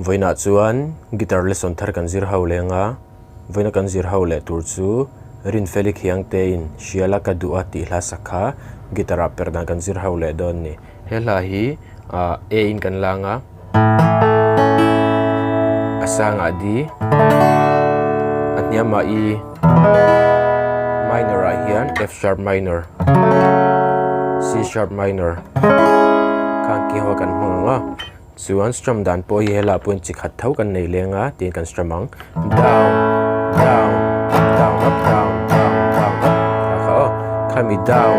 voina chuan guitar lesson thar kan zir ho lenga voina kan zir ho le tur chu rin felik hiang te in shiala ka du'a ti hla sakha guitar perdan kan zir ho le don ni hela hi a in kan langa asanga di atnyama i minor a hian F sharp minor C sharp minor kan ki ho kan hmanga chuan strum dan po hi hela point chi khat thau kan nei lenga tin kan strum ang down down up down up down down down up kha khami down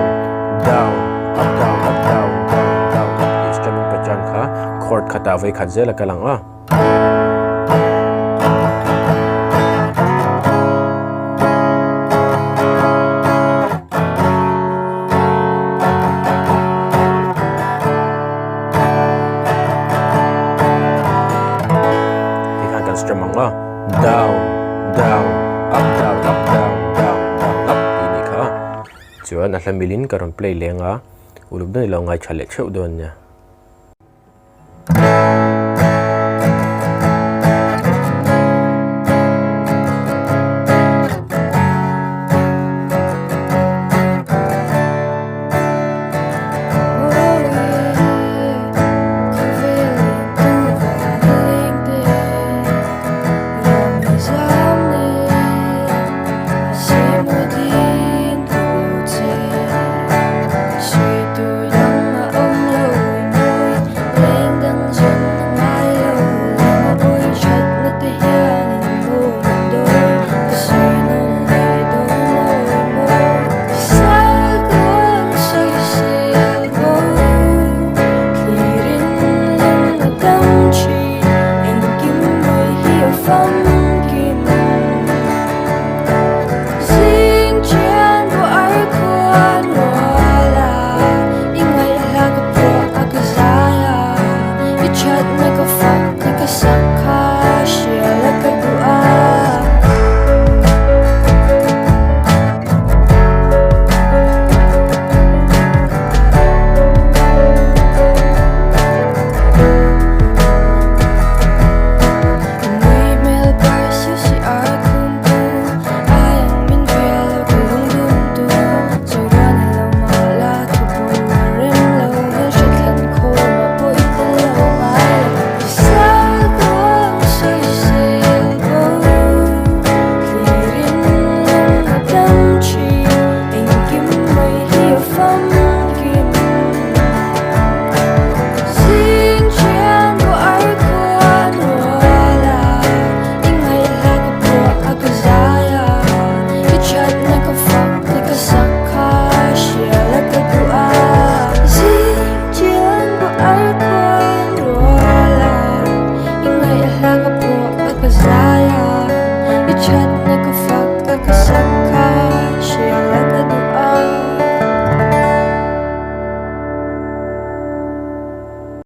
down up down up down down down up strum pa chan kha chord khata vai khat zela kalanga down down up down up down down down up ini kha chuan a hlamilin karon play lenga uluk dai lo ngai chale cheu don nya like a fuck, like a suck.